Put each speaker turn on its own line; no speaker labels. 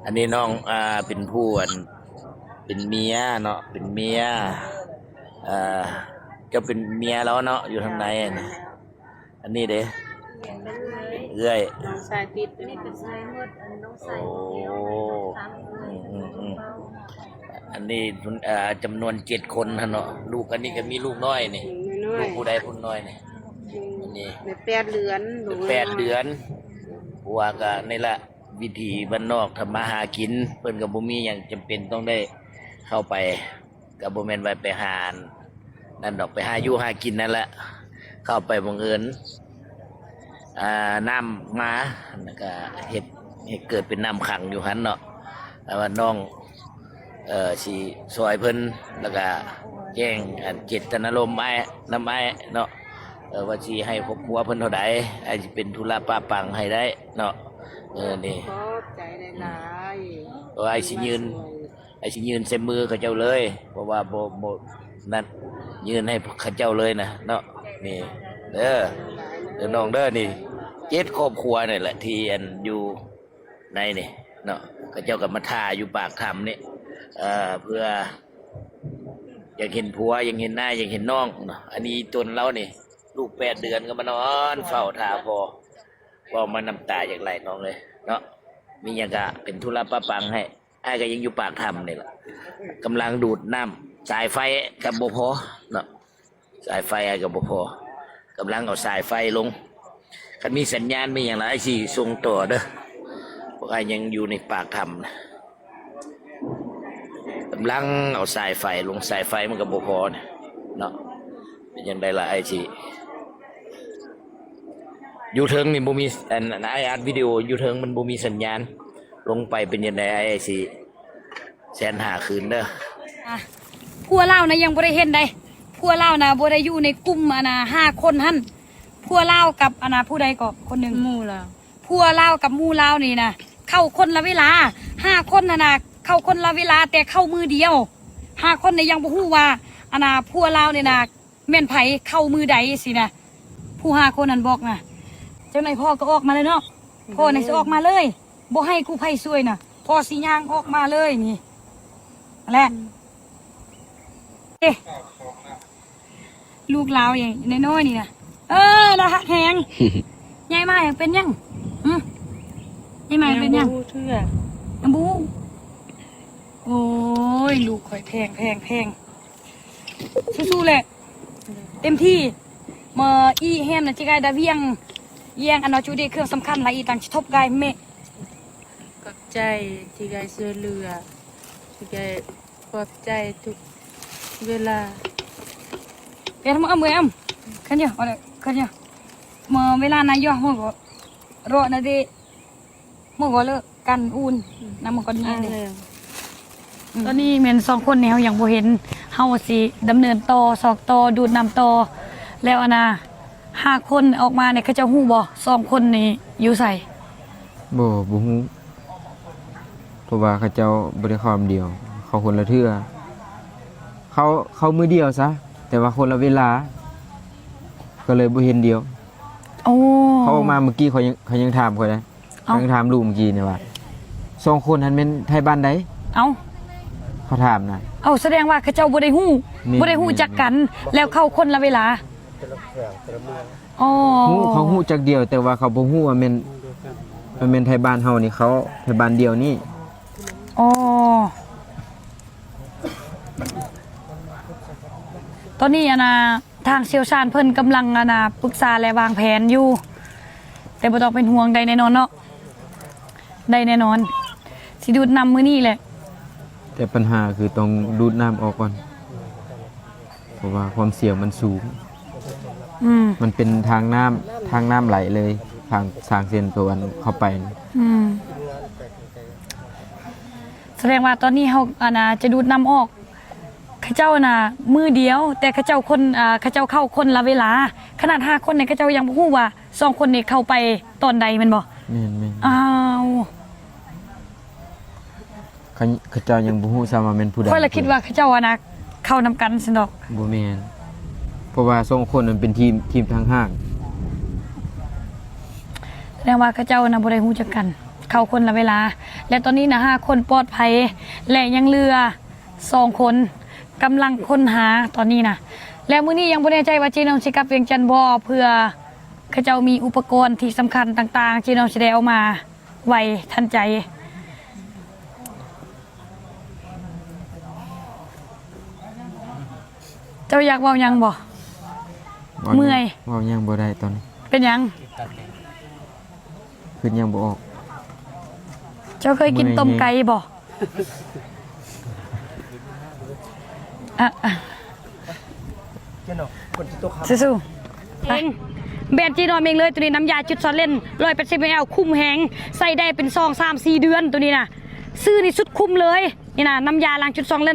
อันนี้น้องเป็นผู้เป็นเมียเนาะเป็นเมียอ่าก็เป็นเมียแล้วเนาะอยู่ทางในนะอันนี้เด้เอื้อย
น้องสายติดนี่เป็นสายหมดน้องสายเดียว
อันนี้จำนวน7 คนเนาะลูกอันนี้ก็มีลูกน้อยนี่ลูกผู้ใดผู้น้อยนี่อันนี้
8 เดือน
8 เดือนผัวก็นี่แหละวิธีบ้านนอกทำมาหากินเพิ่นก็บ่มีหยังจำเป็นต้องได้เข้าไปก็บ่แม่นว่าไปหานั่นดอกไปหาอยู่หากินนั่นแหละเข้าไปบังเอิญน้ำมาแล้วก็เฮ็ดเกิดเป็นน้ำขังอยู่หั่นเนาะแล้วว่าน้องสิซอยเพิ่นแล้วก็แจ้งเจตนารมณ์นำเนาะว่าสิให้ครอบครัวเพิ่นเท่าใดอาจสิเป็นธุระป้าปังให้ได้เนาะนี่
ขอบใจหลาย
ไอ้สิยืนใส่มือเขาเจ้าเลยเพราะว่าบ่นั่นยืนให้เขาเจ้าเลยนะเนาะนี่เด้อน้องเด้อนี่7 ครอบครัวนี่แหละที่อยู่ในนี่เนาะเขาเจ้าก็มาท่าอยู่ปากถ้ำนี่เพื่ออยากเห็นผัวอยากเห็นหน้าอยากเห็นน้องเนาะอันนี้ตนเรานี่ลูก8 เดือนก็มานอนเฝ้าท่าพอว่ามันน้ำตาจากไหลน้องเลยเนาะมีอย่างกะเป็นธุระป้าปังให้ไอ้ก็ยังอยู่ปากถ้ำนี่แหละกำลังดูดน้ำสายไฟกับบ่พอเนาะสายไฟกับบ่พอกำลังเอาสายไฟลงคันมีสัญญาณมีอย่างไรสิส่งต่อเด้อพวกไอ้ยังอยู่ในปากถ้ำนะกำลังเอาสายไฟลงสายไฟมันกับบ่พอเนาะเป็นยังไงล่ะไอ้สิยูเทิงนี่บ่มีไอ้อัดวิดีโอยูเทิงมันบ่มีสัญญาณลงไปเป็นยังไงไอ้สิแสนหาคืนเด้อ
พัวเล่านะยังบ่ได้เห็นได้พัวเล่านะบ่ได้อยู่ในกลุ่ม5 คนหั่นพัวเล่ากับผู้ใดก็คนหนึ่ง
หมู่ล่ะ
พัวเล่ากับหมู่เล่านี่นะเข้าคนละเวลา5 คนนะเข้าคนละเวลาแต่เข้ามือเดียว5 คนเนี่ยยังบ่ฮู้ว่าพัวเล่าเนี่ยนะแม่นไผเข้ามือใดสินะผู้5 คนนั้นบอกนะจังไหนพ่อก็ออกมาเลยเนาะพ่อไหนสิออกมาเลยบ่ให้กู้ภัยช่วยนะพ่อสิย่างออกมาเลยนี่แหละลูกเราอย่างน้อยๆนี่นะละหักแหงยายมาอย่างเป็นยังยายมาเป็นยัง
เทื่อ
น้ำบูโอ้ยลูกข่อยแพงสู้ๆแหละเต็มที่มาอีแฮมนะจิกายดาเวียงเยียงจูดีเครื่องสำคัญหลายอีต่างชิทบกายเมะ
กับใจที่ไกเสื้อเรือที่ไกปลอบใจทุกเวลา
เดี๋ยวทำเอามือขันเยอะเอาเลยขันเยอะมาเวลานายย่อมันก็รอนะดิมันก็เลิกกันอุ่นน้ำมันก็นี่เลยตอนนี้เมน2 คนแนวอย่างโบเห็นเฮาสิดำเนินต่อสอกต่อดูดน้ำต่อแล้ว5 คนออกมาเนี่ยเขาจะหู้บ่2 คนนี่อยู่ใส่
บ่ฮู้เพราะว่าเขาเจ้าบ่ได้เข้าเดียวเขาคนละเทื่อเขามือเดียวซะแต่ว่าคนละเวลาก็เลยบ่เห็นเดียว
โอ้
เขาออกมาเมื่อกี้เขายังถามข่อยเลยยังถามลูกเมื่อกี้นี่ว่า2 คนนั้นเป็นไทยบ้านใดเขาถามนะ
แสดงว่าเขาเจ้าบ่ได้ฮู้จักกันแล้วเข้าคนละเวลา
เขาฮู้จักเดียวแต่ว่าเขาบ่ฮู้ว่ามันเป็นไทยบ้านเฮานี่เขาไทยบ้านเดียวนี่
ตอนนี้ทางเชี่ยวชาญเพิ่นกำลังปรึกษาและวางแผนอยู่แต่บ่ต้องเป็นห่วงใดแน่นอนเนาะได้แน่นอนสิดูดน้ำมื้อนี้แหละ
แต่ปัญหาคือต้องดูดน้ำออกก่อนเพราะว่าความเสี่ยงมันสูงมันเป็นทางน้ำไหลเลยทางสร้างเส้นตัวเข้าไป
แสดงว่าตอนนี้เฮาจะดูดน้ำออกเขาเจ้ามือเดียวแต่เขาเจ้าเข้าคนละเวลาขนาด5 คนเนี่ยเขาเจ้ายังบ่ฮู้ว่า2 คนนี่เข้าไปตอนใดแม่นบ่
แม่นเขาเจ้ายังบ่ฮู้ซ้ำว่าแม่นผู้ใด
ค่อยละคิดว่าเขาเจ้าเข้านำกันซั่นดอก
บ่แม่นเพราะว่า2 คนนั้นเป็นทีมทางห้าง
แสดงว่าเขาเจ้าบ่ได้ฮู้จักกัน เข้าคนละเวลา และตอนนี้นะ5คนปลอดภัยและยังเหลือ2คนกำลังค้นหาตอนนี้นะและมื้อนี้ยังบ่แน่ใจว่าจีน้องสิกลับเวียงจันทน์บ่เพื่อเขาเจ้ามีอุปกรณ์ที่สำคัญต่างๆจีน้องสิได้เอามาไวทันใจเจ้าอยากเว้าหยังบ่ เมื่อย
เว้ายังบ่ได้ตอนนี้
เป็นหยัง
ขึ้นยังบ่ออก
เจ้าเคยกินต้มไก่บ่อ่ะสู้ๆเองแบรนด์จีนอมเองเลยตัวนี้น้ำยาจุดซอนเล่น180 ml คุ้มแหงใส่ได้เป็น2 3 4 เดือนตัวนี้นะซื้อนี่สุดคุ้มเลยนี่นะน้ำยาล้างจุดซองเล่น